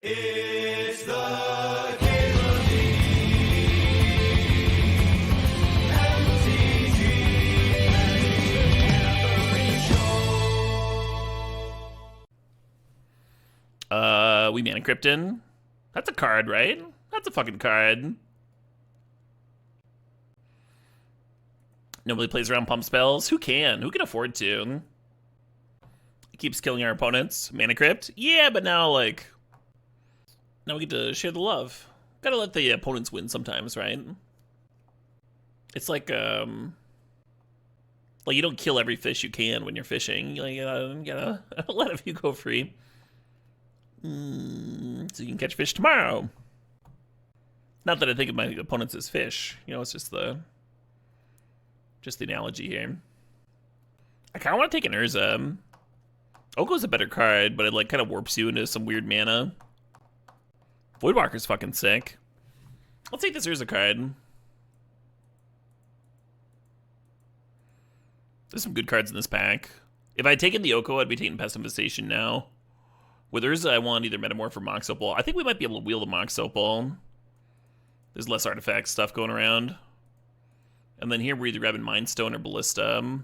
It's the Cable League. We Mana Krypton. That's a card, right? That's a fucking card. Nobody plays around pump spells. Who can? Who can afford to? It keeps killing our opponents. Mana Crypt? Yeah, but now, like... Now we get to share the love. Gotta let the opponents win sometimes, right? It's like, you don't kill every fish you can when you're fishing. You gotta let a few go free. So you can catch fish tomorrow. Not that I think of my opponents as fish. You know, it's just the analogy here. I kind of want to take an Urza. Oko's a better card, but it like kind of warps you into some weird mana. Voidwalker's fucking sick. I'll take this Urza card. There's some good cards in this pack. If I had taken the Oko, I'd be taking Pest Infestation now. With Urza, I want either Metamorph or Mox Opal. I think we might be able to wheel the Mox Opal. There's less artifact stuff going around. And then here we're either grabbing Mind Stone or Ballista.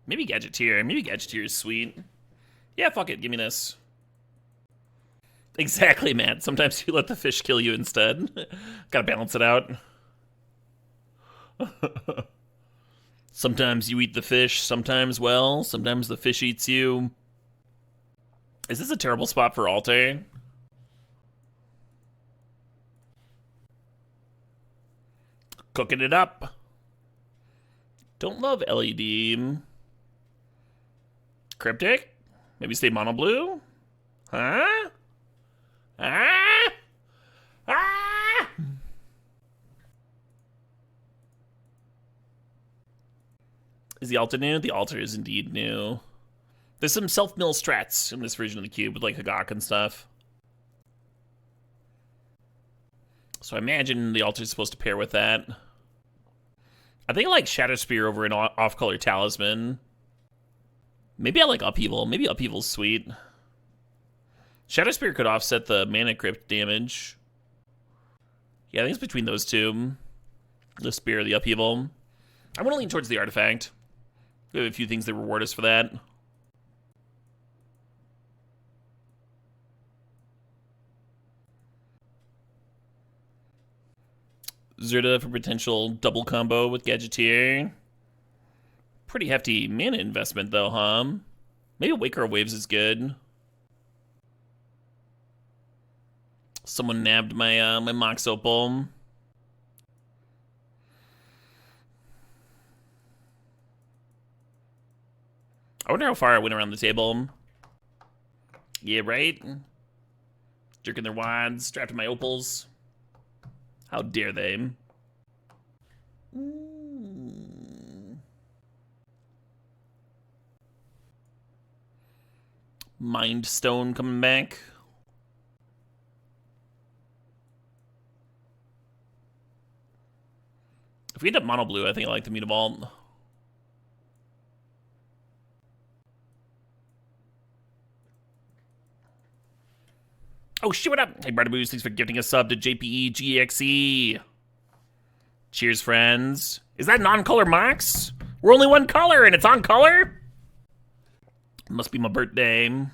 Maybe Gadgeteer. Maybe Gadgeteer is sweet. Yeah, fuck it. Give me this. Exactly, Matt. Sometimes you let the fish kill you instead. Gotta balance it out. Sometimes you eat the fish. Sometimes, well, sometimes the fish eats you. Is this a terrible spot for Alter? Cooking it up. Don't love LED. Cryptic? Maybe stay mono blue? Huh? Ah! Ah! Is the altar new? The altar is indeed new. There's some self-mill strats in this version of the cube with like Hagak and stuff. So I imagine the altar is supposed to pair with that. I think I like Shadow Spear over an off-color Talisman. Maybe I like Upheaval. Maybe Upheaval's sweet. Shadow Spear could offset the Mana Crypt damage. Yeah, I think it's between those two. The Spear, the Upheaval. I'm going to lean towards the Artifact. We have a few things that reward us for that. Zerda for potential double combo with Gadgeteer. Pretty hefty mana investment, though, huh? Maybe Waker Waves is good. Someone nabbed my my Mox Opal. I wonder how far I went around the table. Yeah, right? Jerking their wads, strapped to my opals. How dare they? Mind Stone coming back. If we end up mono blue, I think I like the Mutavault. Oh shit, what up? Hey, Bardaboos, thanks for gifting a sub to JPE GXE. Cheers, friends. Is that non-color Mox? We're only one color and it's on color? Must be my birthday.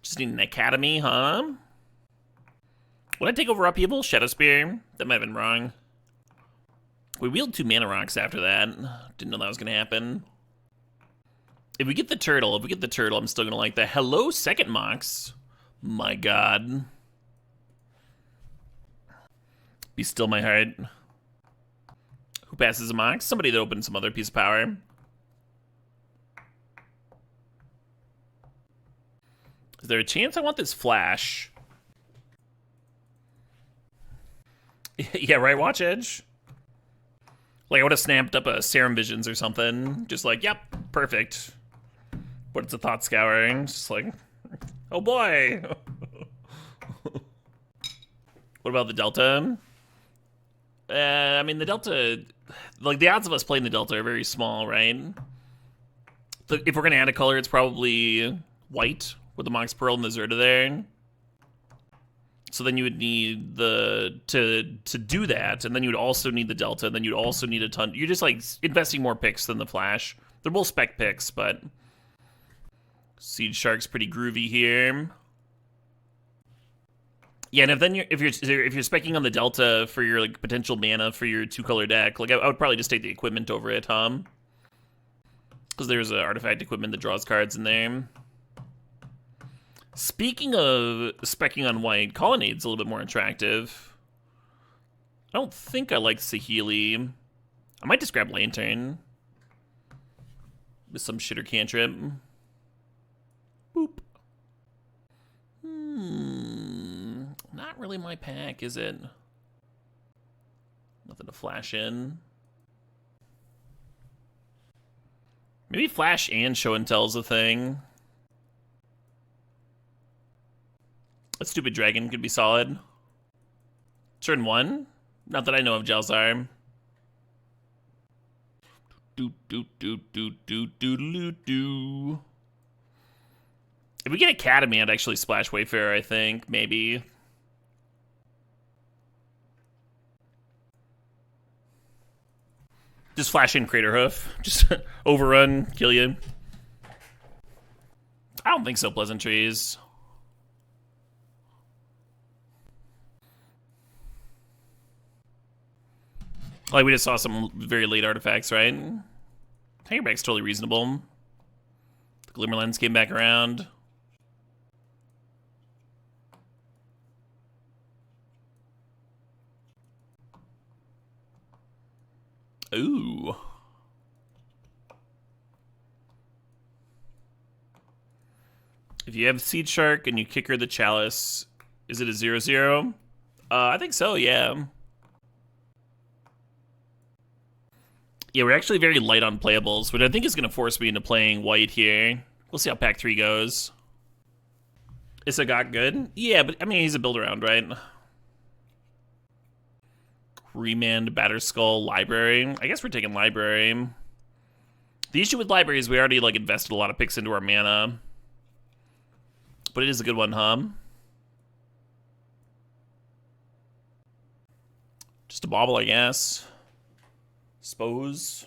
Just need an Academy, huh? Would I take over Upheaval? Shadow Spear? That might have been wrong. We wheeled 2 Mana Rocks after that. Didn't know that was gonna happen. If we get the turtle, I'm still gonna like the hello second Mox. My god. Be still my heart. Who passes a Mox? Somebody that opens some other piece of power. Is there a chance I want this flash? Yeah, right, watch Edge. Like, I would have snapped up a Serum Visions or something. Just like, yep, perfect. But it's a Thought Scouring. Just like, oh boy. What about the Delta? I mean, the Delta, like, the odds of us playing the Delta are very small, right? If we're going to add a color, it's probably white with the Mox Pearl and the Zerta there. So then you would need the to do that, and then you would also need the Delta, and then you'd also need a ton. You're just like investing more picks than the Flash. They're both spec picks, but Siege Shark's pretty groovy here. Yeah, and if you're specking on the Delta for your like potential mana for your 2-color deck, like I would probably just take the equipment over it, because there's an artifact equipment that draws cards in there. Speaking of specking on white, Colonnade's a little bit more attractive. I don't think I like Saheeli. I might just grab Lantern with some shitter cantrip. Boop. Not really my pack, is it? Nothing to flash in. Maybe flash and show and tell is a thing. A stupid dragon could be solid. Turn 1? Not that I know of, Jalzar. If we get Academy, I'd actually splash Wayfarer, I think. Maybe. Just flash in Crater Hoof. Just overrun, kill you. I don't think so, Pleasantries. Like, we just saw some very late artifacts, right? Tangerback's totally reasonable. The Glimmerlens came back around. Ooh. If you have Seed Shark and you kick her the Chalice, is it a 0/0? I think so, yeah. Yeah, we're actually very light on playables, which I think is going to force me into playing white here. We'll see how pack 3 goes. Is Sagat good? Yeah, but I mean, he's a build-around, right? Remand, Batterskull, Library. I guess we're taking Library. The issue with Library is we already like invested a lot of picks into our mana. But it is a good one, huh? Just a bauble, I guess. Suppose.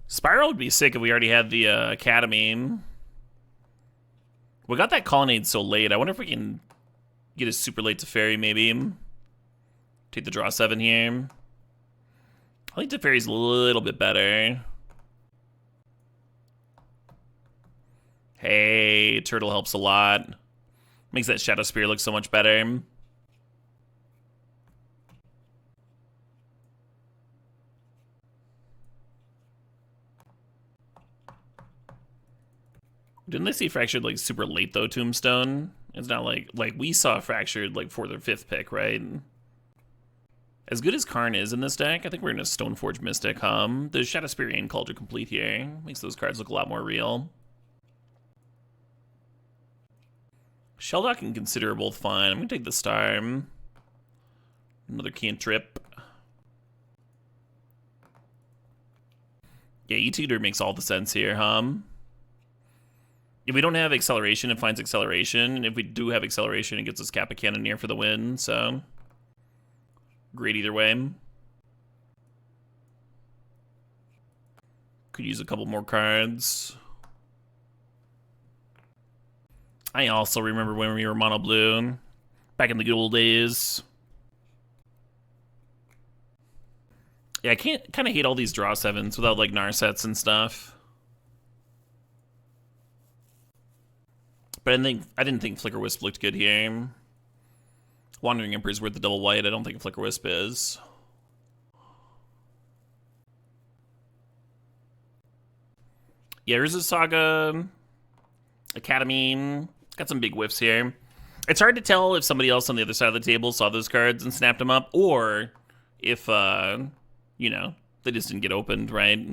Spiral would be sick if we already had the Academy. We got that Colonnade so late. I wonder if we can get a super late Teferi, maybe. Take the draw 7 here. I think Teferi's a little bit better. Hey, Turtle helps a lot. Makes that Shadow Spear look so much better. Didn't they see Fractured like super late though, Tombstone? It's not like we saw Fractured like 4th or 5th pick, right? As good as Karn is in this deck, I think we're in a Stoneforge Mystic, The Shadow Spear and Cauldron complete here. Makes those cards look a lot more real. Shelldock and Consider are both fine. I'm gonna take the Star. Another cantrip. Yeah, E-Tutor makes all the sense here, If we don't have acceleration, it finds acceleration. And if we do have acceleration, it gets us Kappa Cannoneer for the win. So, great either way. Could use a couple more cards. I also remember when we were mono blue. Back in the good old days. Yeah, I can't kind of hate all these draw 7s without like Narsets and stuff. But I didn't think Flicker Wisp looked good here. Wandering Emperor's worth the double white. I don't think Flicker Wisp is. Yeah, Urza Saga, Academy. Got some big whiffs here. It's hard to tell if somebody else on the other side of the table saw those cards and snapped them up, or if, you know, they just didn't get opened, right?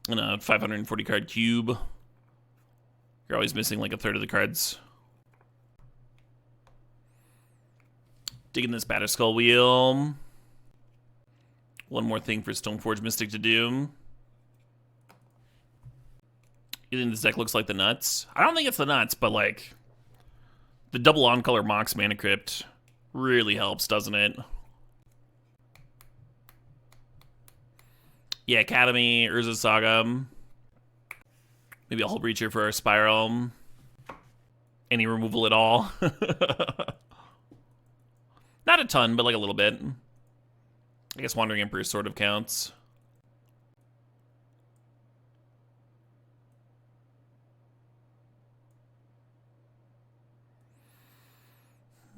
In a 540 card cube, you're always missing like a third of the cards. Digging this Batterskull wheel. One more thing for Stoneforge Mystic to do. You think this deck looks like the nuts? I don't think it's the nuts, but like the double on-color Mox Mana Crypt really helps, doesn't it? Yeah, Academy, Urza Saga. Maybe a Hull Breacher for our Spiral. Any removal at all. Not a ton, but like a little bit. I guess Wandering Emperor sort of counts.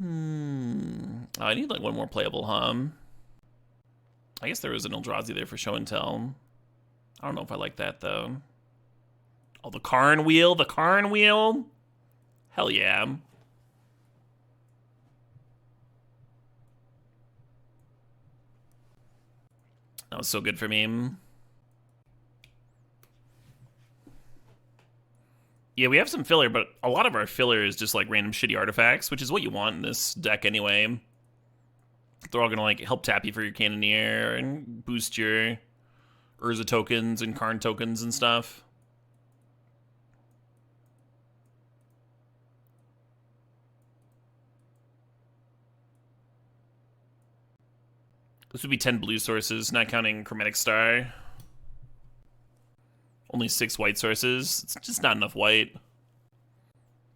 Oh, I need like one more playable hum. I guess there was an Eldrazi there for show and tell. I don't know if I like that though. Oh, the Karn Wheel, the Karn Wheel. Hell yeah. That was so good for me. Yeah, we have some filler, but a lot of our filler is just like random shitty artifacts, which is what you want in this deck anyway. They're all gonna like help tap you for your Cannoneer and boost your Urza tokens and Karn tokens and stuff. This would be 10 blue sources, not counting Chromatic Star. Only 6 white sources. It's just not enough white.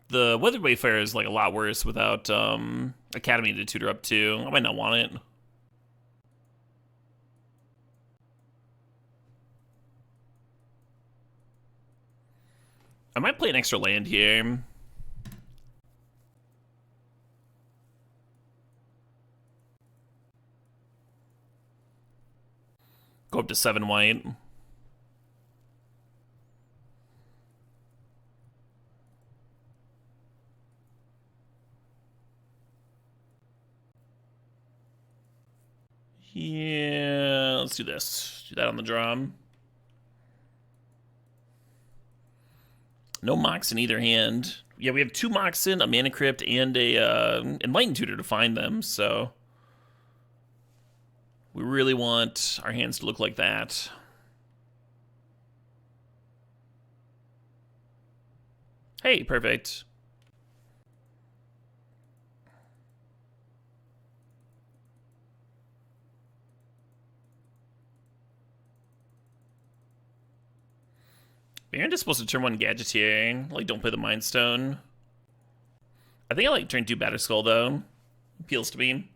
The Weathered Wayfarer is like a lot worse without Academy to tutor up to. I might not want it. I might play an extra land here. Go up to 7 white. Yeah, let's do this. Do that on the drum. No Mox in either hand. Yeah, we have 2 Moxen, a Mana Crypt, and a Enlightened Tutor to find them, so we really want our hands to look like that. Hey, perfect. You're just supposed to turn 1 Gadgeteer. Like, don't play the Mind Stone. I think I like turn 2 Batterskull, though. Appeals to me.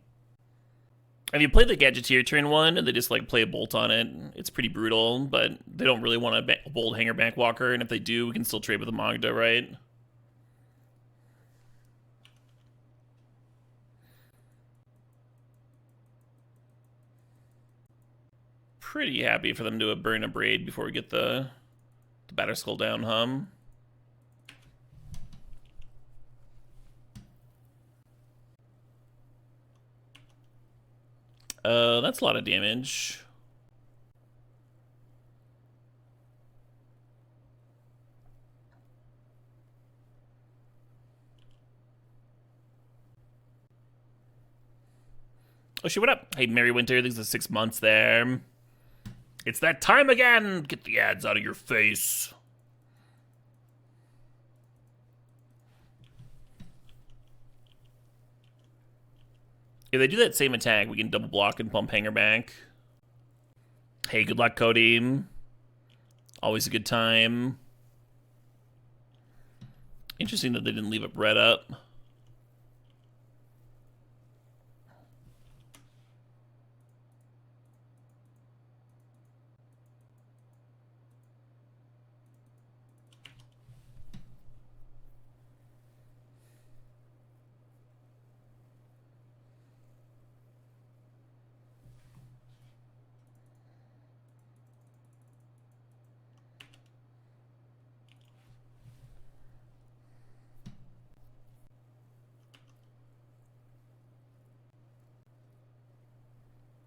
If you play the Gadgeteer turn 1 and they just, like, play a Bolt on it, it's pretty brutal, but they don't really want a Bolt Hanger Backwalker, and if they do, we can still trade with a Magda, right? Pretty happy for them to burn a Braid before we get the Batterskull down hum. That's a lot of damage. Oh shit, what up? Hey, Merry Winter, this is 6 months there. It's that time again! Get the ads out of your face. If they do that same attack, we can double block and pump Hanger back. Hey, good luck, Cody. Always a good time. Interesting that they didn't leave a Red up.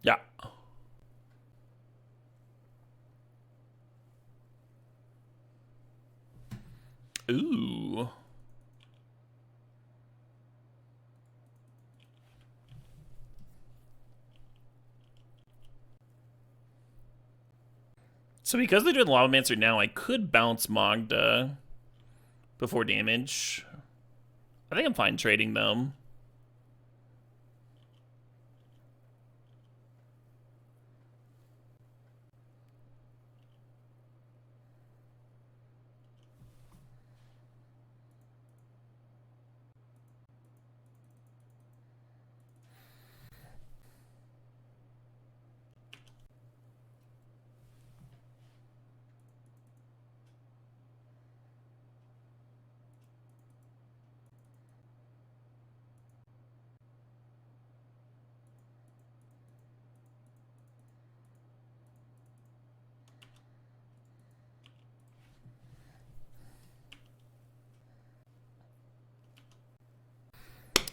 Yeah. Ooh. So because they're doing Lavamancer now, I could bounce Magda before damage. I think I'm fine trading them.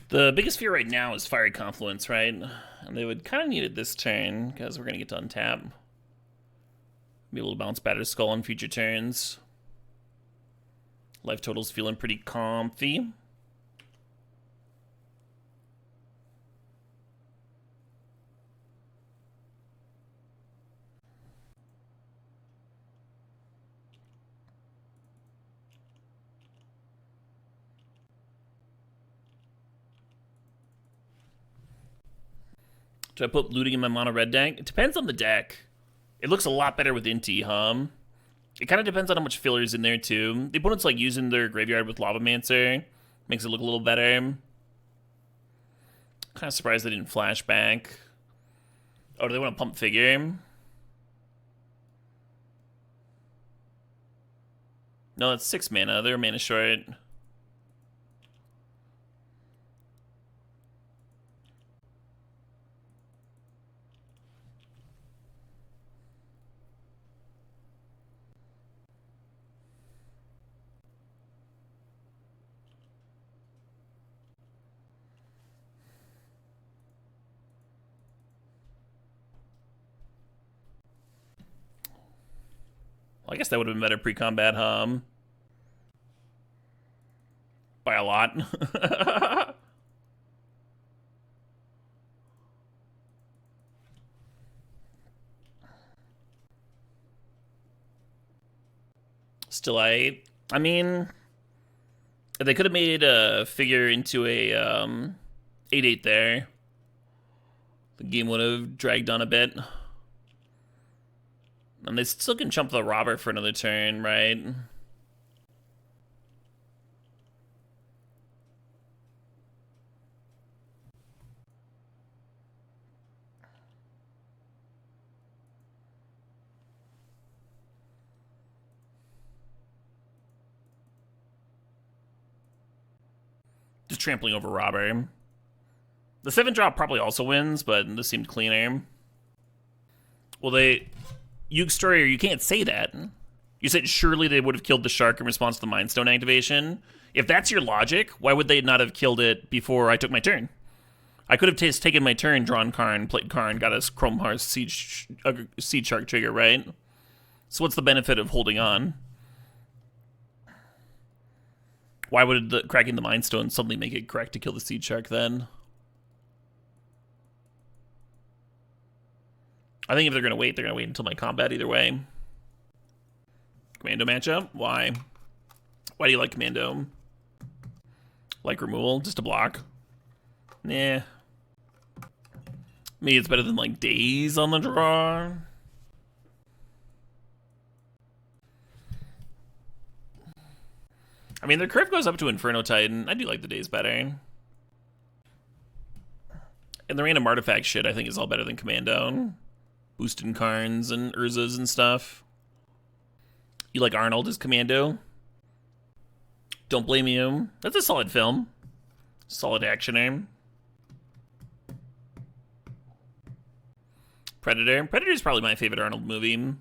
The biggest fear right now is Fiery Confluence, right? And they would kind of need it this turn, because we're going to get to untap. Be able to bounce Battered Skull on future turns. Life total's feeling pretty comfy. Do I put looting in my mono red deck? It depends on the deck. It looks a lot better with Inti, It kind of depends on how much filler's in there, too. The opponent's, like, using their graveyard with Lavamancer. Makes it look a little better. Kind of surprised they didn't flashback. Oh, do they want to pump figure? No, it's 6 mana. They're mana short. Well, I guess that would have been better pre-combat, by a lot. Still, I mean, they could have made a figure into a 8/8 there. The game would have dragged on a bit. And they still can chump the robber for another turn, right? Just trampling over robber. The 7-drop probably also wins, but this seemed cleaner. Well, you Story, you can't say that. You said surely they would have killed the shark in response to the Mind Stone activation. If that's your logic, why would they not have killed it before I took my turn? I could have taken my turn, drawn Karn, played Karn, got a Chrome Hearth Seed Shark trigger, right? So what's the benefit of holding on? Why would cracking the Mind Stone suddenly make it correct to kill the Seed Shark then? I think if they're going to wait, they're going to wait until my combat either way. Commando matchup? Why? Why do you like Commando? Like removal? Just a block? Nah. Maybe it's better than, like, Days on the draw. I mean, their curve goes up to Inferno Titan. I do like the Days better. And the random artifact shit, I think, is all better than Commando. Boosting Karns and Urzas and stuff. You like Arnold as Commando? Don't blame you. That's a solid film. Solid action aim. Predator. Predator's probably my favorite Arnold movie. A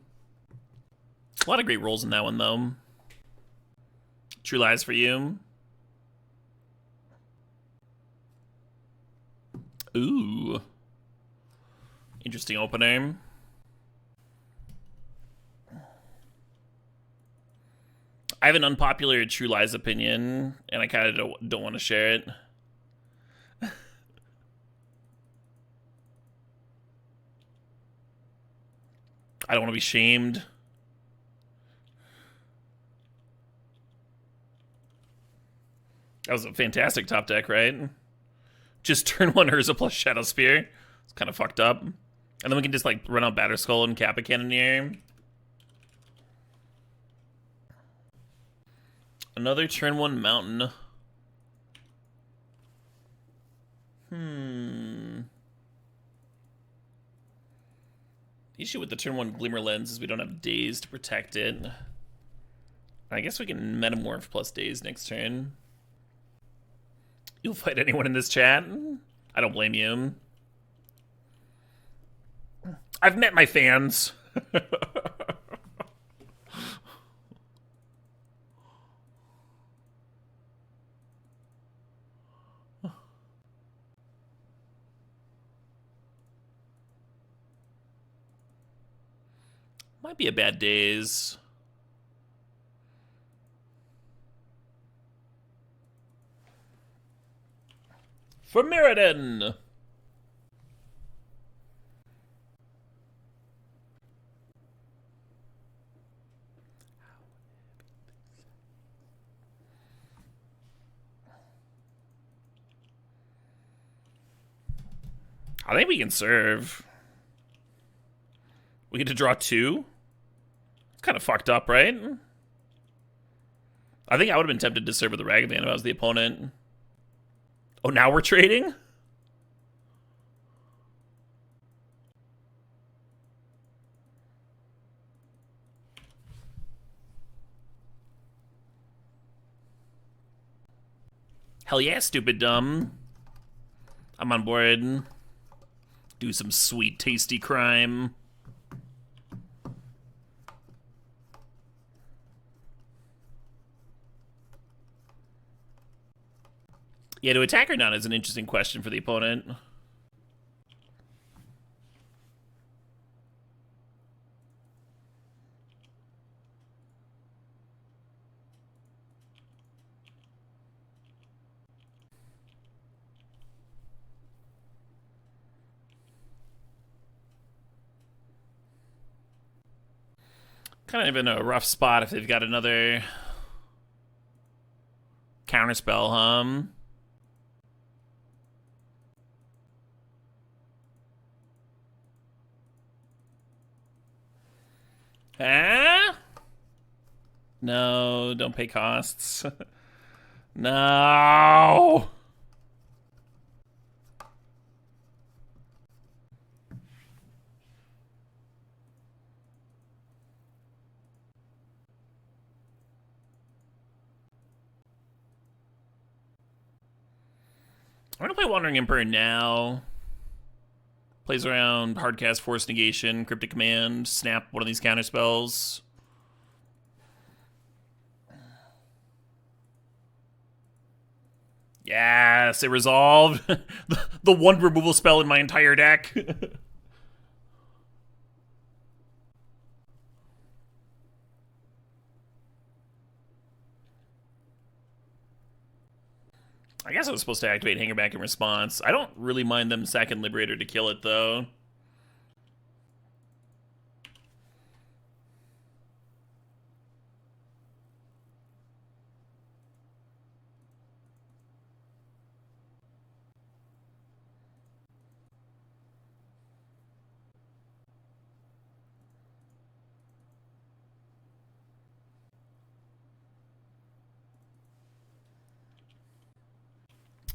lot of great roles in that one, though. True Lies for you. Ooh. Interesting opener. I have an unpopular True Lies opinion, and I kind of don't want to share it. I don't want to be shamed. That was a fantastic top deck, right? Just turn 1 Urza plus Shadow Spear. It's kind of fucked up. And then we can just like run out Batterskull and Kappa Cannoneer. Another turn 1 Mountain. The issue with the turn 1 Glimmer Lens is we don't have Daze to protect it. I guess we can Metamorph plus Daze next turn. You'll fight anyone in this chat? I don't blame you. I've met my fans. Might be a bad Daze. For Mirrodin! I think we can serve. We get to draw 2? It's kind of fucked up, right? I think I would have been tempted to serve with the Ragavan if I was the opponent. Oh, now we're trading? Hell yeah, stupid dumb. I'm on board. Do some sweet, tasty crime. Yeah, to attack or not is an interesting question for the opponent. Kind of in a rough spot if they've got another counterspell, huh? Ah? No, don't pay costs. No! I'm gonna play Wandering Emperor now. Plays around Hardcast, Force Negation, Cryptic Command, snap one of these counterspells. Yes, it resolved. The one removal spell in my entire deck. I guess I was supposed to activate Hangerback in response. I don't really mind them sacking Liberator to kill it, though.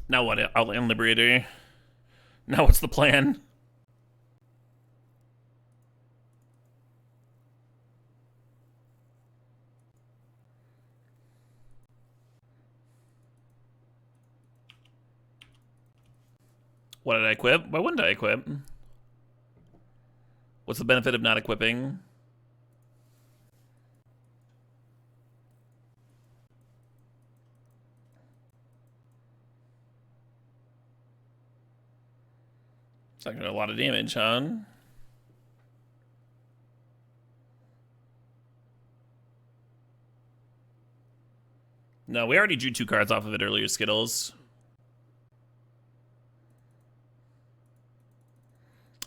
Now what? Outland Liberator. Now what's the plan? What did I equip? Why wouldn't I equip? What's the benefit of not equipping? It's not gonna do a lot of damage, huh? No, we already drew 2 cards off of it earlier, Skittles.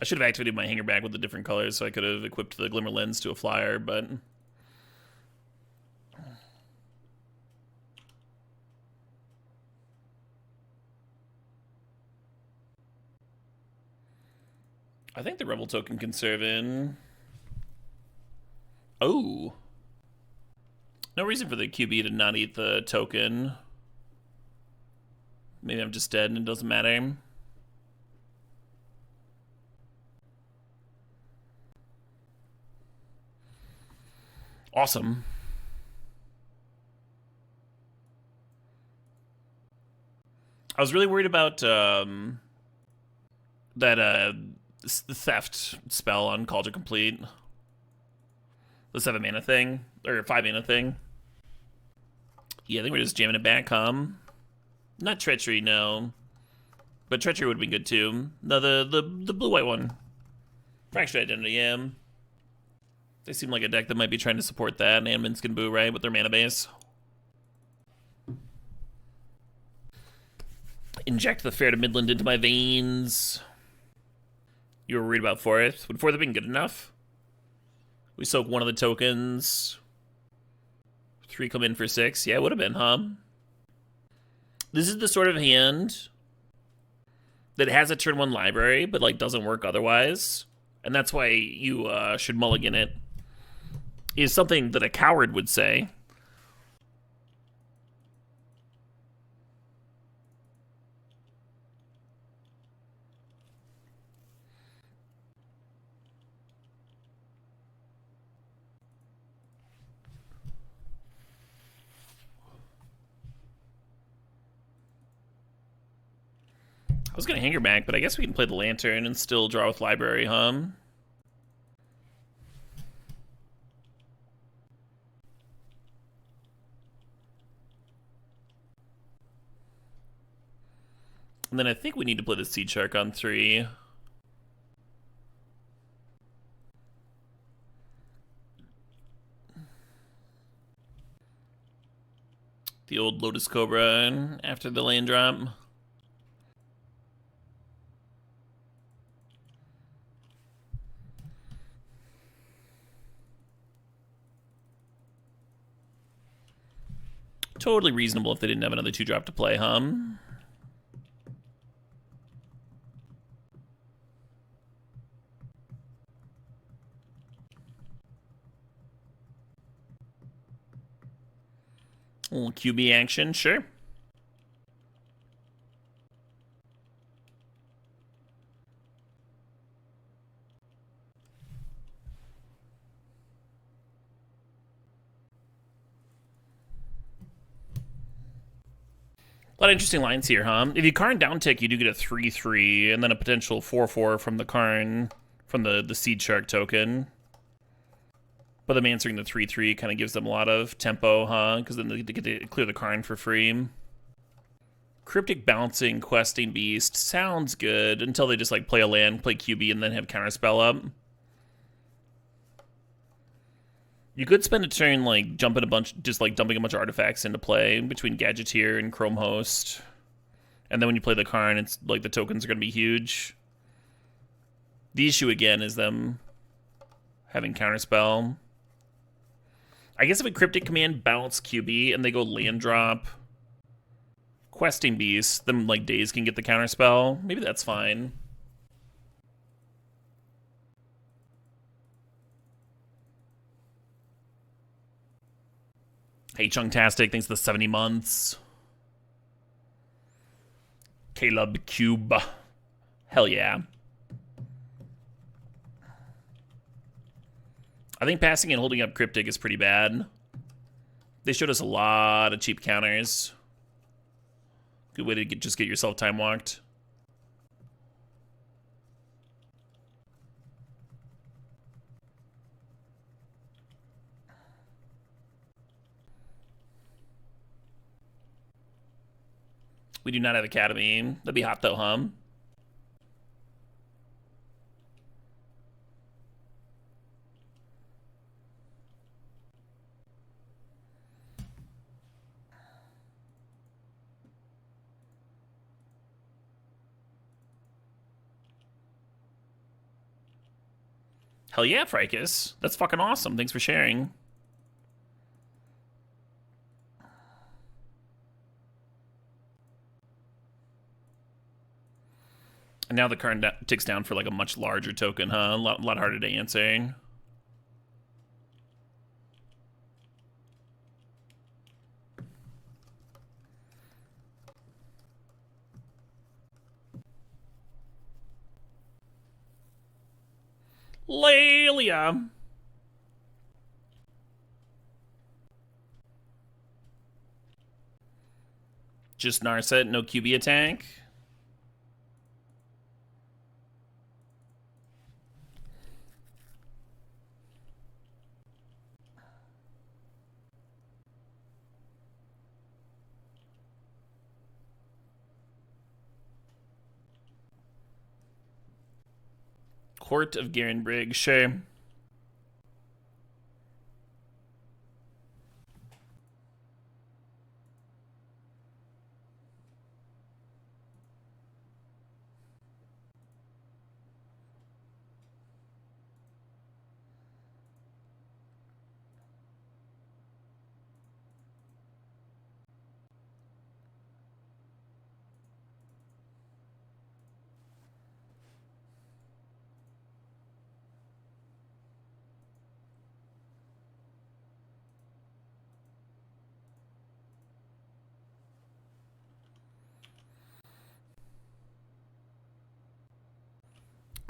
I should have activated my Hangerback with the different colors so I could have equipped the Glimmer Lens to a flyer, but... I think the Rebel token can serve in. Oh. No reason for the QB to not eat the token. Maybe I'm just dead and it doesn't matter. Awesome. I was really worried about that the theft spell on Cauldron Complete. The 7 mana thing, or 5 mana thing. Yeah, I think we're just jamming it back, Not Treachery, no. But Treachery would have been good too. No, the blue-white one. Fractured Identity, yeah. They seem like a deck that might be trying to support that. And Minskin Boo, right, with their mana base. Inject the Fair to Midland into my veins. You were worried about 4th. Would 4th have been good enough? We soak one of the tokens. 3 come in for 6. Yeah, it would have been, huh? This is the sort of hand that has a turn 1 library, but like doesn't work otherwise. And that's why you should mulligan it. Is something that a coward would say. I was gonna Hanger back, but I guess we can play the Lantern and still draw with Library, huh? And then I think we need to play the Seed Shark on 3. The old Lotus Cobra after the land drop. Totally reasonable if they didn't have another 2-drop to play, huh? A little QB action, sure. A lot of interesting lines here, huh? If you Karn down tick, you do get a 3/3, and then a potential 4/4 from the Karn, from the Seed Shark token. But them answering the 3/3 kind of gives them a lot of tempo, huh? Because then they get to clear the Karn for free. Cryptic Bouncing, Questing Beast sounds good until they just like play a land, play QB, and then have Counterspell up. You could spend a turn like jumping a bunch, just like dumping a bunch of artifacts into play between Gadgeteer and Chrome Host. And then when you play the Karn, it's like the tokens are going to be huge. The issue again is them having Counterspell. I guess if a Cryptic Command bounce QB and they go land drop Questing Beast, then like Daze can get the Counterspell. Maybe that's fine. Hey, Chungtastic, thanks for the 70 months. Caleb Cube. Hell yeah. I think passing and holding up Cryptic is pretty bad. They showed us a lot of cheap counters. Good way to just get yourself time walked. We do not have Academy. That'd be hot though, huh? Hell yeah, Fricus. That's fucking awesome. Thanks for sharing. And now the card ticks down for like a much larger token, huh? A lot harder to answer. Lelia. Just Narset, no QB attack. Court of Garenbrig, sure.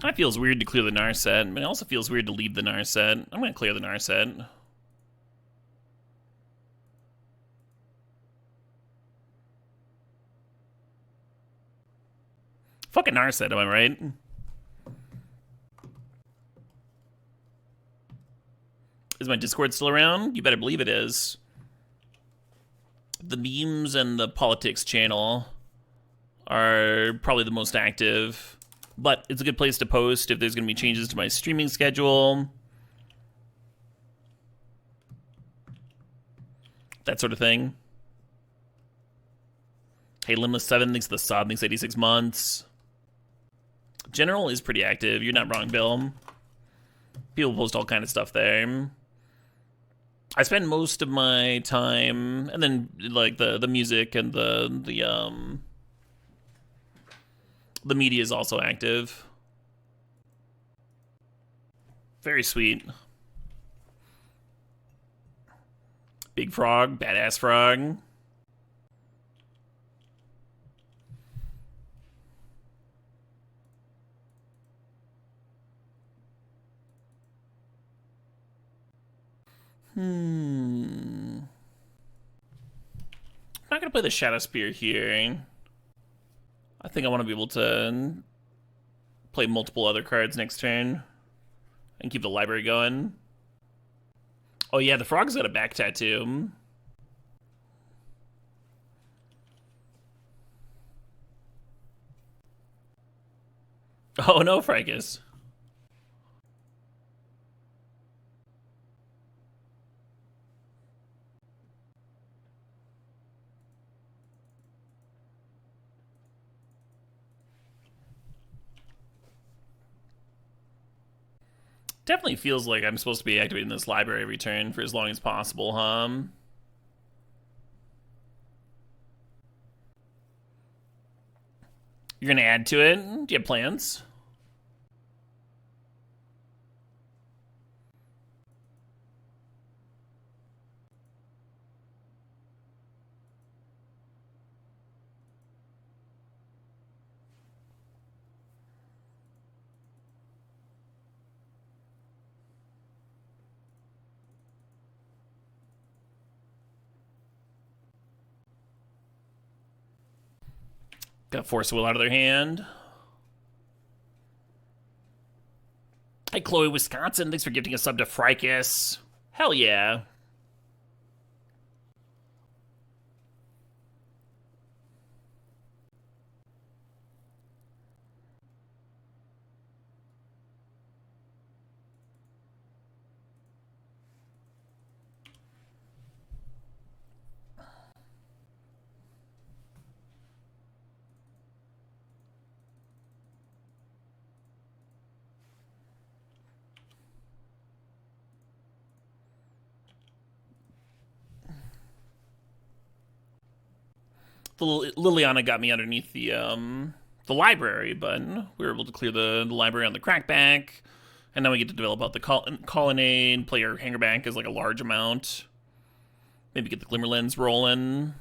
Kind of feels weird to clear the Narset, but it also feels weird to leave the Narset. I'm going to clear the Narset. Fucking Narset, am I right? Is my Discord still around? You better believe it is. The memes and the politics channel are probably the most active. But it's a good place to post if there's going to be changes to my streaming schedule. That sort of thing. Hey, Limless7 thinks the sub thinks 86 months. General is pretty active. You're not wrong, Bill. People post all kind of stuff there. I spend most of my time, and then like the music and the media is also active. Very sweet. Big Frog, Badass Frog. I'm not gonna play the Shadow Spear here. I think I want to be able to play multiple other cards next turn and keep the library going. Oh yeah, the frog's got a back tattoo. Oh no, Fracus. Definitely feels like I'm supposed to be activating this library every turn for as long as possible, huh? You're gonna add to it? Do you have plans? Got Force Will out of their hand. Hey, Chloe, Wisconsin. Thanks for gifting a sub to Fricus. Hell yeah. Liliana got me underneath the the library, but we were able to clear the library on the crackback, and now we get to develop out the colonnade, play our hangerback as like a large amount, maybe get the glimmer lens rolling.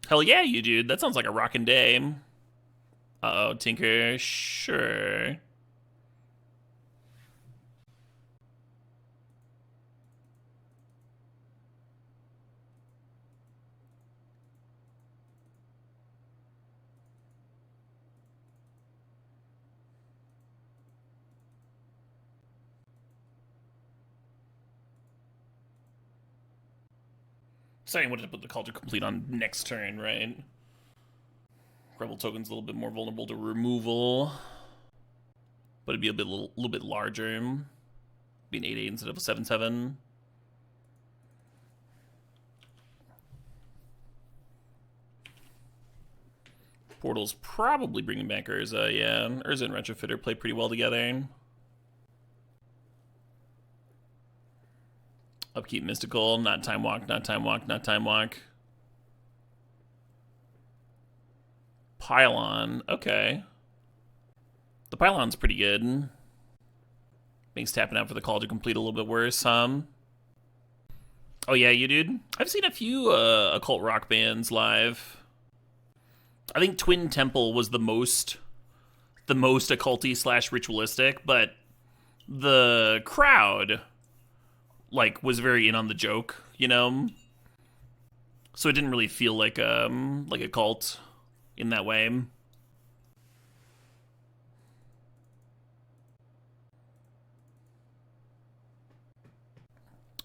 Hell yeah, you dude, that sounds like a rockin' day. Uh-oh, Tinker, sure. Sorry, I wanted to put the call to complete on next turn, right? Rebel token's a little bit more vulnerable to removal, but it'd be a little bit larger. Be an 8/8 instead of a 7/7. Portal's probably bringing back Urza, yeah. Urza and Retrofitter play pretty well together. Upkeep Mystical, not Time Walk, not Time Walk, not Time Walk. Pylon, okay. The Pylon's pretty good. Makes tapping out for the call to complete a little bit worse, Oh yeah, you dude? I've seen a few occult rock bands live. I think Twin Temple was the most occulty / ritualistic, but the crowd like was very in on the joke, you know? So it didn't really feel like a cult in that way.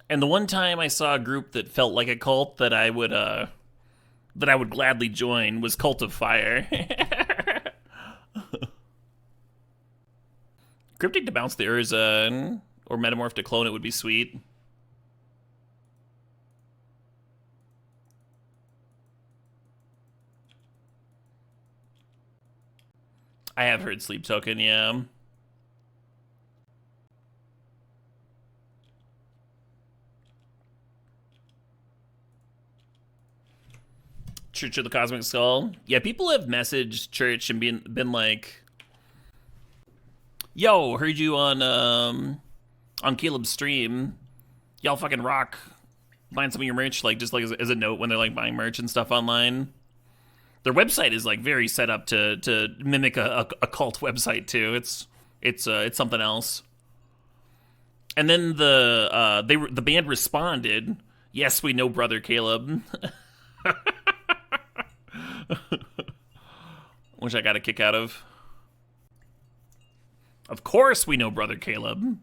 And the one time I saw a group that felt like a cult that I would gladly join was Cult of Fire. Cryptic to bounce the Urza or Metamorph to clone it would be sweet. I have heard Sleep Token, yeah. Church of the Cosmic Skull. Yeah, people have messaged Church and been like, "Yo, heard you on Caleb's stream. Y'all fucking rock. Buying some of your merch, like just like as a note when they're like buying merch and stuff online." Their website is like very set up to mimic a cult website too. It's something else. And then the band responded, "Yes, we know, brother Caleb." Which I got a kick out of. Of course we know, brother Caleb.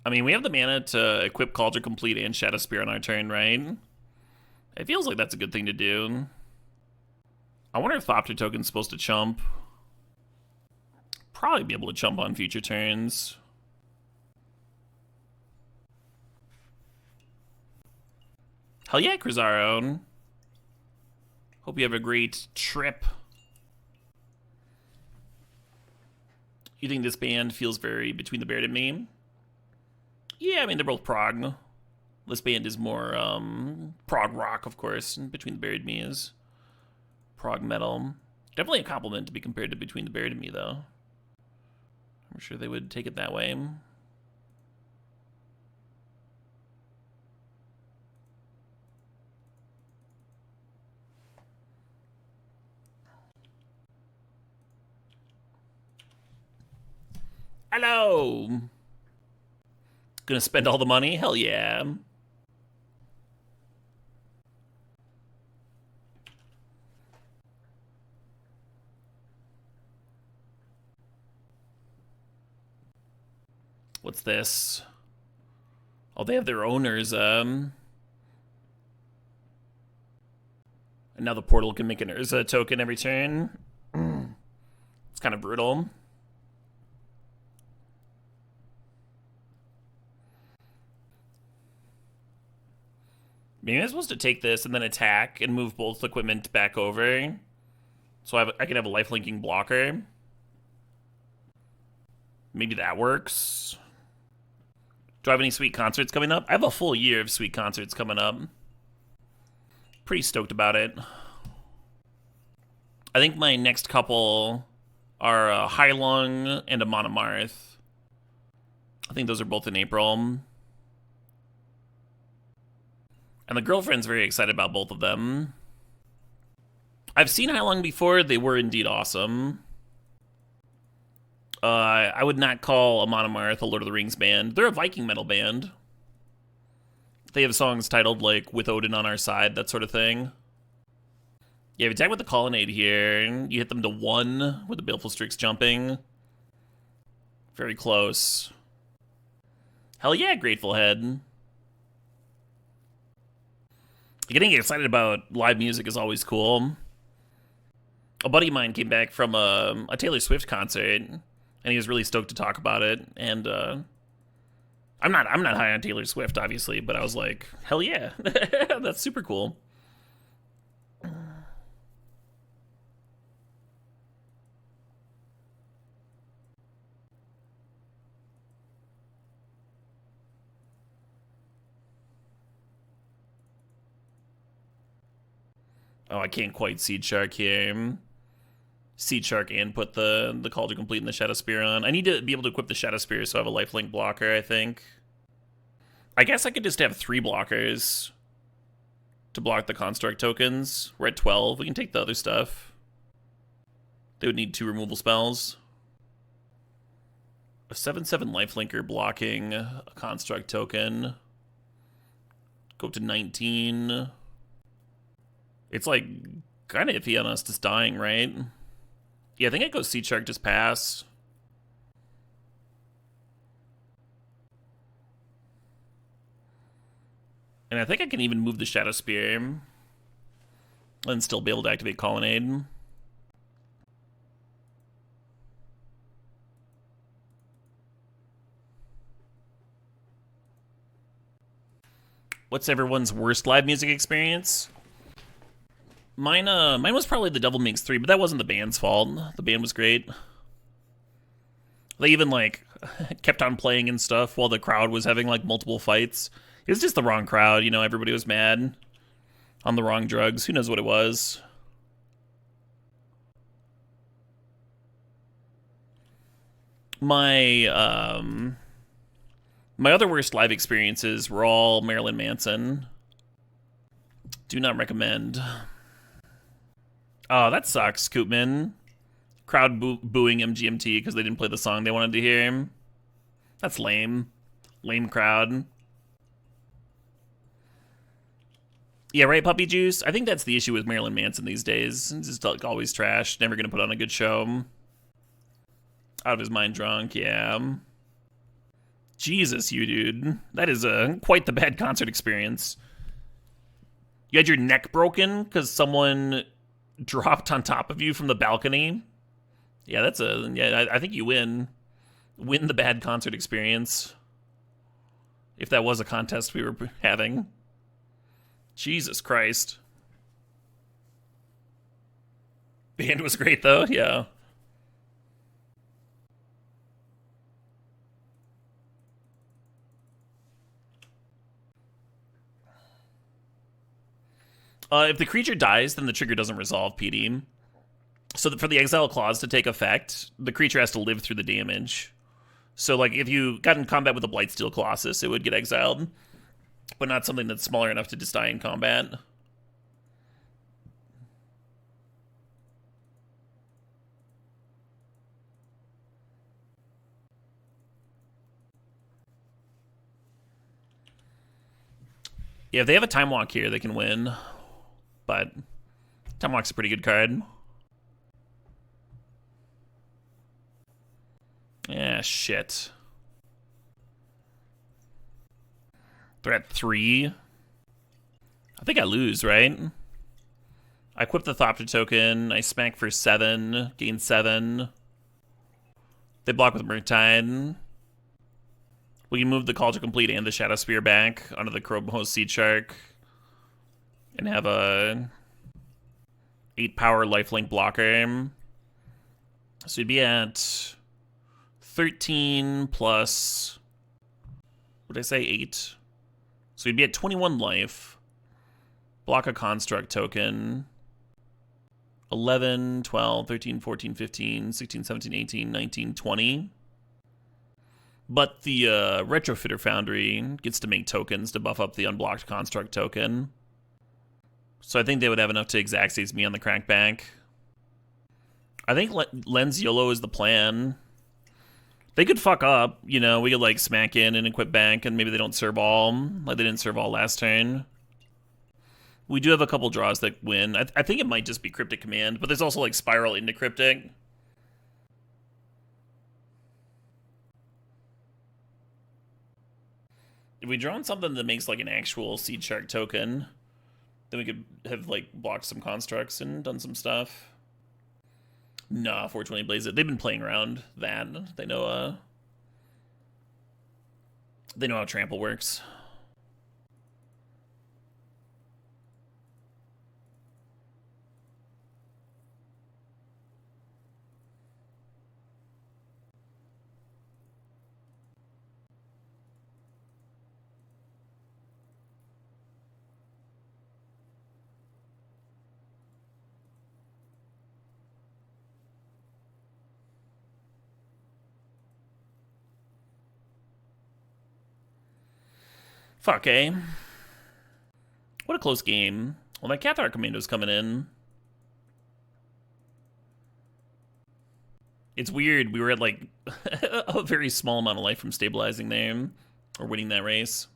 I mean, we have the mana to equip Cauldron Complete and Shadow Spear on our turn, right? It feels like that's a good thing to do. I wonder if Thopter Token's supposed to chump. Probably be able to chump on future turns. Hell yeah, Crizaro. Hope you have a great trip. You think this band feels very Between the Bear to me? Yeah, I mean, they're both prog. This band is more prog rock, of course, and Between the Bear to me is prog metal. Definitely a compliment to be compared to Between the Bear to me, though. I'm sure they would take it that way. Hello! Gonna spend all the money? Hell yeah. What's this? Oh, they have their owners. And now the portal can make an Urza token every turn. It's kind of brutal. Maybe I'm supposed to take this and then attack and move both equipment back over. So I can have a lifelinking blocker. Maybe that works. Do I have any sweet concerts coming up? I have a full year of sweet concerts coming up. Pretty stoked about it. I think my next couple are Hylung and Amon Amarth. I think those are both in April. And the girlfriend's very excited about both of them. I've seen Hylung before. They were indeed awesome. I would not call Amon Amarth a Lord of the Rings band. They're a Viking metal band. They have songs titled, like, With Odin on Our Side, that sort of thing. Yeah, if you attack with the Colonnade here, you hit them to 1 with the Baleful Strix jumping. Very close. Hell yeah, Grateful Head. Getting excited about live music is always cool. A buddy of mine came back from a Taylor Swift concert, and he was really stoked to talk about it. And I'm not high on Taylor Swift, obviously, but I was like, hell yeah, that's super cool. Oh, I can't quite Seed Shark here. Seed Shark and put the Call to Complete and the Shadow Spear on. I need to be able to equip the Shadow Spear so I have a lifelink blocker, I think. I guess I could just have 3 blockers to block the Construct tokens. We're at 12. We can take the other stuff. They would need 2 removal spells. A 7/7 lifelinker blocking a Construct token. Go up to 19. It's like kind of iffy on us just dying, right? Yeah, I think I go Seed Shark, just pass. And I think I can even move the Shadow Spear and still be able to activate Colonnade. What's everyone's worst live music experience? Mine was probably the Devil Makes 3, but that wasn't the band's fault. The band was great. They even, like, kept on playing and stuff while the crowd was having, like, multiple fights. It was just the wrong crowd, you know, everybody was mad. On the wrong drugs. Who knows what it was? My other worst live experiences were all Marilyn Manson. Do not recommend. Oh, that sucks, Koopman. Crowd booing MGMT because they didn't play the song they wanted to hear. That's lame. Lame crowd. Yeah, right, Puppy Juice? I think that's the issue with Marilyn Manson these days. He's just like, always trash. Never gonna put on a good show. Out of his mind drunk, yeah. Jesus, you dude. That is quite the bad concert experience. You had your neck broken because someone dropped on top of you from the balcony. Yeah, I think you win. Win the bad concert experience. If that was a contest we were having. Jesus Christ. Band was great though, yeah. If the creature dies, then the trigger doesn't resolve, PD. So for the exile clause to take effect, the creature has to live through the damage. So, like, if you got in combat with a Blightsteel Colossus, it would get exiled. But not something that's smaller enough to just die in combat. Yeah, if they have a Time Walk here, they can win. But Time Walk's a pretty good card. Yeah, shit. They're at 3. I think I lose, right? I equip the Thopter token. I smack for 7. Gain 7. They block with Murktide. We can move the Call to Complete and the Shadow Spear back onto the Chromos Seed Shark. And have a 8 power lifelink blocker. So we'd be at 13 plus Would I say 8? So we'd be at 21 life. Block a construct token. 11, 12, 13, 14, 15, 16, 17, 18, 19, 20. But the Retrofitter Foundry gets to make tokens to buff up the unblocked construct token. So I think they would have enough to Xaxes me on the crackback. I think Lens YOLO is the plan. They could fuck up, you know, we could like smack in and equip bank and maybe they don't serve all, like they didn't serve all last turn. We do have a couple draws that win. I think it might just be Cryptic Command, but there's also like Spiral into Cryptic. If we draw on something that makes like an actual Seed Shark token, then we could have like blocked some constructs and done some stuff. Nah, 420 Blaze It. They've been playing around that. They know how trample works. Fuck, eh? What a close game. Well, my Cathar Commando's coming in. It's weird. We were at, like, a very small amount of life from stabilizing there. Or winning that race.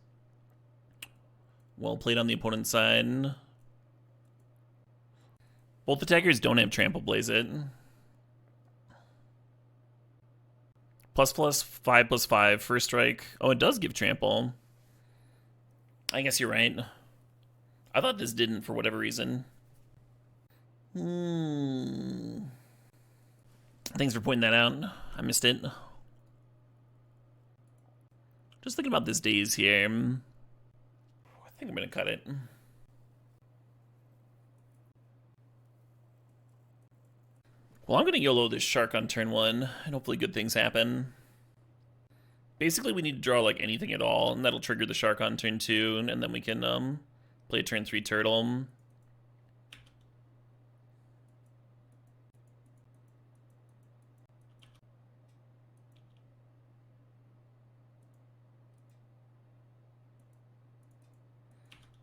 Well played on the opponent's side. Both attackers don't have Trample Blaze It. ++5/+5, first strike. Oh, it does give Trample. I guess you're right. I thought this didn't for whatever reason. Thanks for pointing that out. I missed it. Just thinking about this daze here. I think I'm gonna cut it. Well, I'm gonna YOLO this shark on turn 1, and hopefully good things happen. Basically, we need to draw like anything at all, and that'll trigger the shark on turn 2, and then we can play turn 3 turtle.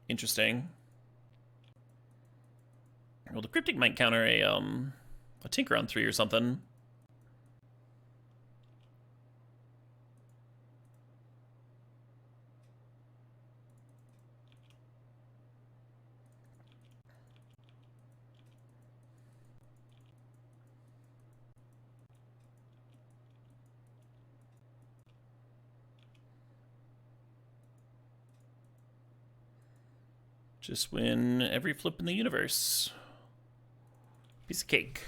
Interesting. Well, the Cryptic might counter a Tinker on 3 or something. Just win every flip in the universe. Piece of cake.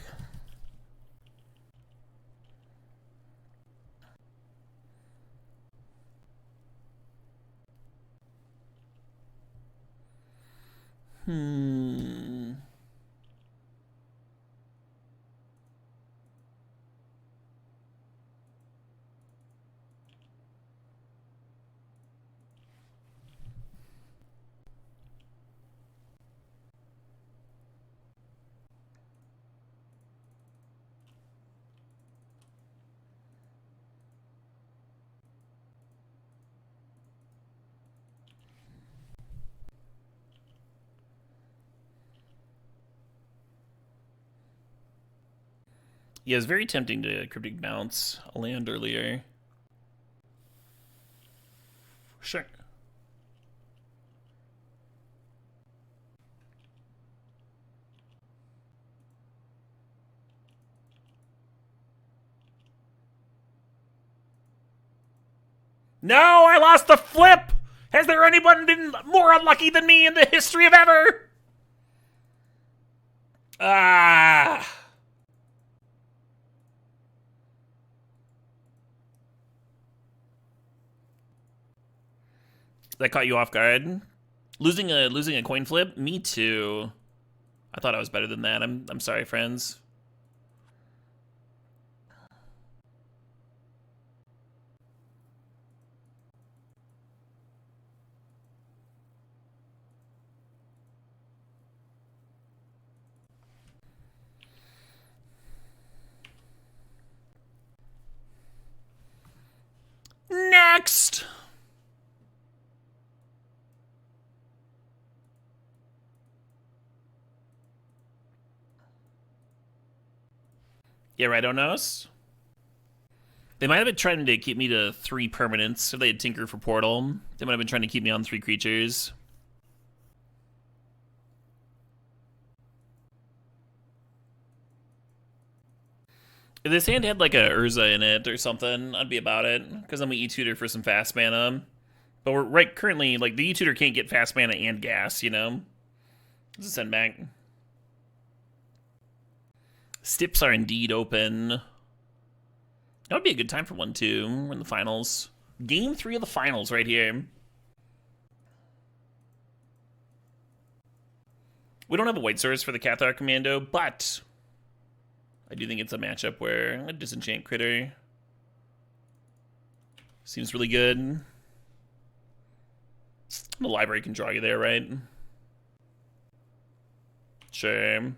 Yeah, it's very tempting to Cryptic bounce a land earlier. Sure. No, I lost the flip! Has there anyone been more unlucky than me in the history of ever? Ah. That caught you off guard. Losing a coin flip? Me too. I thought I was better than that. I'm sorry, friends. next? Yeah, right, Onos. They might have been trying to keep me to 3 permanents if they had Tinker for Portal. They might have been trying to keep me on 3 creatures. If this hand had like a Urza in it or something, I'd be about it. Because then we E-tutor for some fast mana. But we're right currently, like, the E-tutor can't get fast mana and gas, you know? Let's send back. Stips are indeed open. That would be a good time for one, too. We're in the finals. Game 3 of the finals right here. We don't have a white source for the Cathar Commando, but I do think it's a matchup where a Disenchant Critter seems really good. The library can draw you there, right? Sure.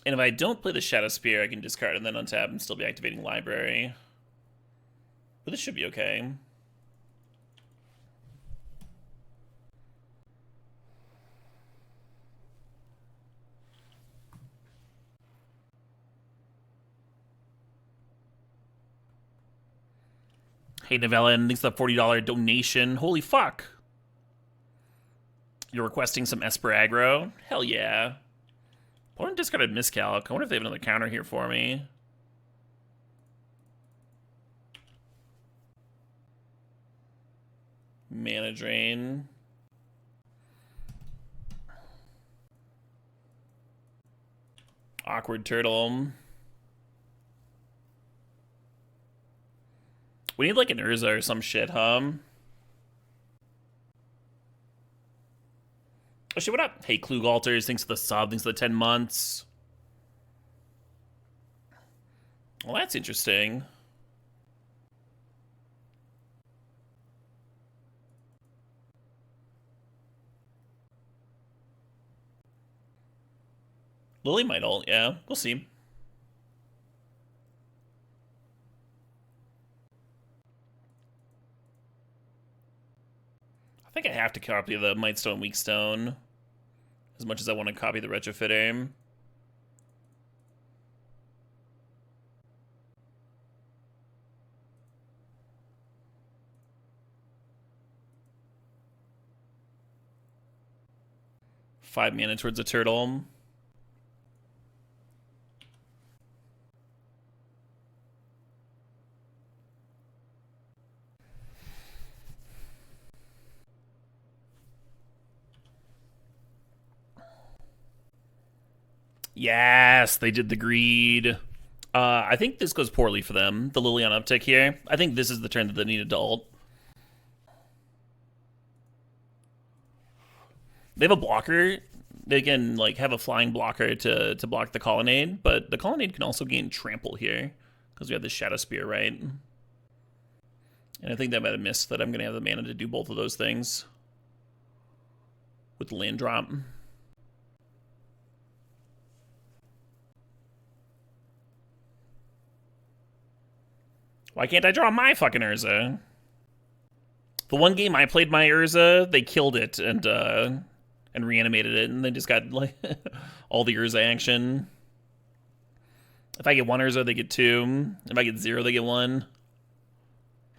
And if I don't play the Shadow Spear, I can discard and then untap and still be activating library. But this should be okay. Hey, Novellin, thanks for the $40 donation. Holy fuck. You're requesting some Esper aggro? Hell yeah. Opponent discarded Miscalc. I wonder if they have another counter here for me. Mana Drain. Awkward Turtle. We need like an Urza or some shit, huh? Oh shit, what up? Hey, Klug Alters, thanks for the sub, thanks for the 10 months. Well, that's interesting. Lily might ult, yeah. We'll see. I think I have to copy the Mightstone Weakstone as much as I want to copy the Retrofitter. Five mana towards a turtle. Yes, they did the greed. I think this goes poorly for them, the Lily on uptick here. I think this is the turn that they needed to ult. They have a blocker. They can like have a flying blocker to block the Colonnade, but the Colonnade can also gain trample here because we have the Shadow Spear, right? And I think that might have missed that I'm going to have the mana to do both of those things with the land drop. Why can't I draw my fucking Urza? The one game I played my Urza, they killed it and reanimated it, and they just got like all the Urza action. If I get one Urza, they get two. If I get zero, they get one.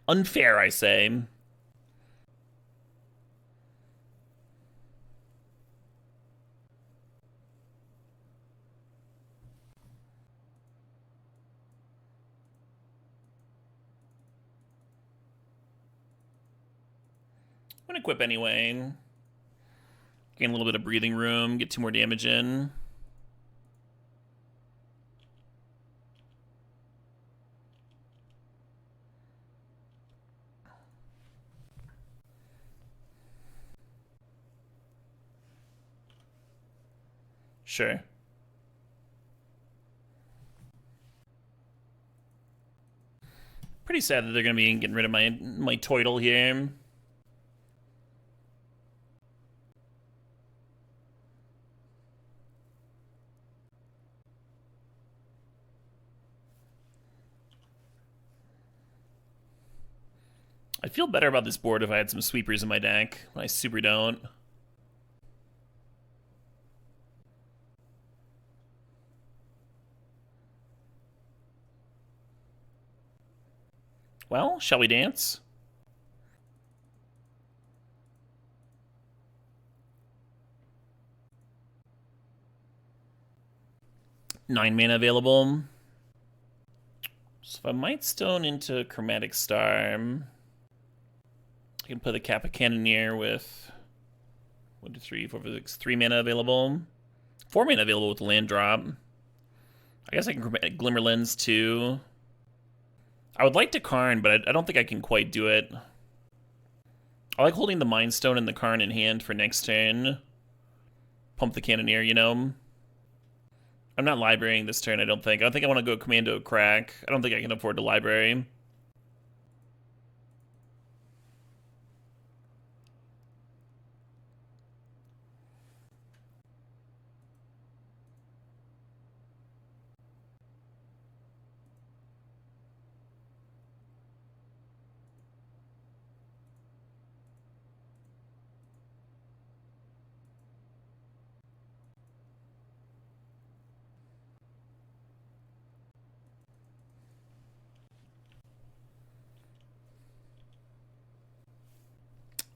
Unfair, I say. I'm gonna equip anyway. Gain a little bit of breathing room, get 2 more damage in. Sure. Pretty sad that they're going to be getting rid of my Toidle here. I'd feel better about this board if I had some sweepers in my deck. I super don't. Well, shall we dance? Nine mana available. So if I Might Stone into Chromatic Star, I can put a Kappa Cannoneer with 1, 2, 3, 4, 5, 6, 3 mana available. 4 mana available with the land drop. I guess I can Glimmer Lens too. I would like to Karn, but I don't think I can quite do it. I like holding the Mind Stone and the Karn in hand for next turn. Pump the Cannoneer, you know? I'm not librarying this turn, I don't think. I don't think I want to go Commando Crack. I don't think I can afford to library.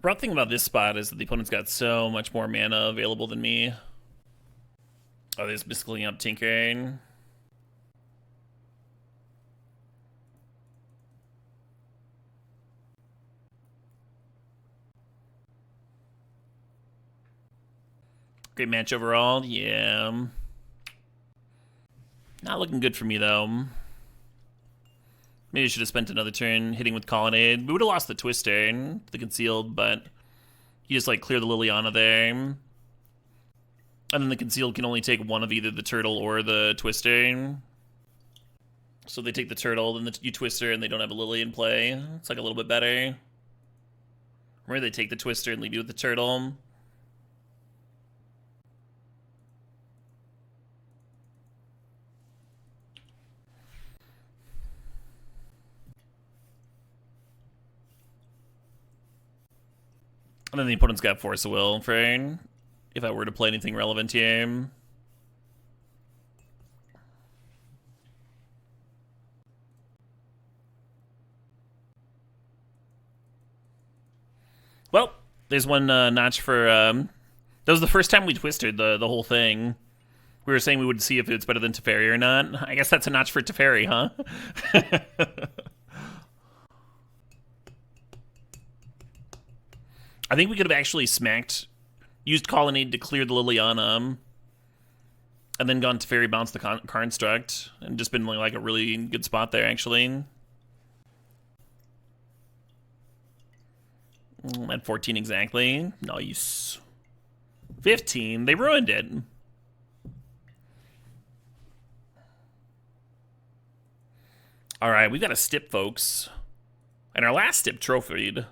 Rough thing about this spot is that the opponent's got so much more mana available than me. Oh, they're just misclicking up Tinkering. Great match overall, yeah. Not looking good for me, though. Maybe I should have spent another turn hitting with Colonnade. We would have lost the Twister, the Concealed, but you just, like, clear the Liliana there. And then the Concealed can only take one of either the Turtle or the Twister. So they take the Turtle, then you Twister, and they don't have a Lily in play. It's, like, a little bit better. Or they take the Twister and leave you with the Turtle. And then the opponent's got Force of Will for if I were to play anything relevant here. Well, there's one notch for... that was the first time we twisted the whole thing. We were saying we would see if it's better than Teferi or not. I guess that's a notch for Teferi, huh? I think we could have actually used Colonnade to clear the Liliana, and then gone Teferi, bounce the Construct, and just been like a really good spot there, actually. At 14 exactly. Nice. 15. They ruined it. All right, we've got a Stip, folks. And our last Stip trophied.